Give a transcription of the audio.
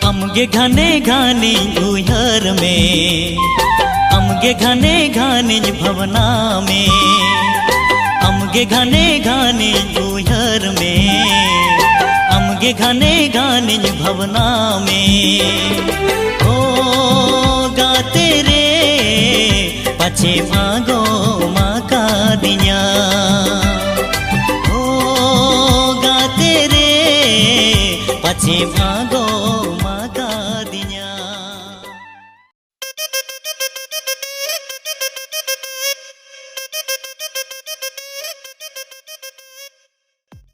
अमगे घने घानी उहर में, अमगे घने घानी भवना में, अमगे घने घानी उहर में, अमगे घने घानी भवना में। ओ गाते रे पछे भागो माँ का दिया, ओ गाते रे पछे भागो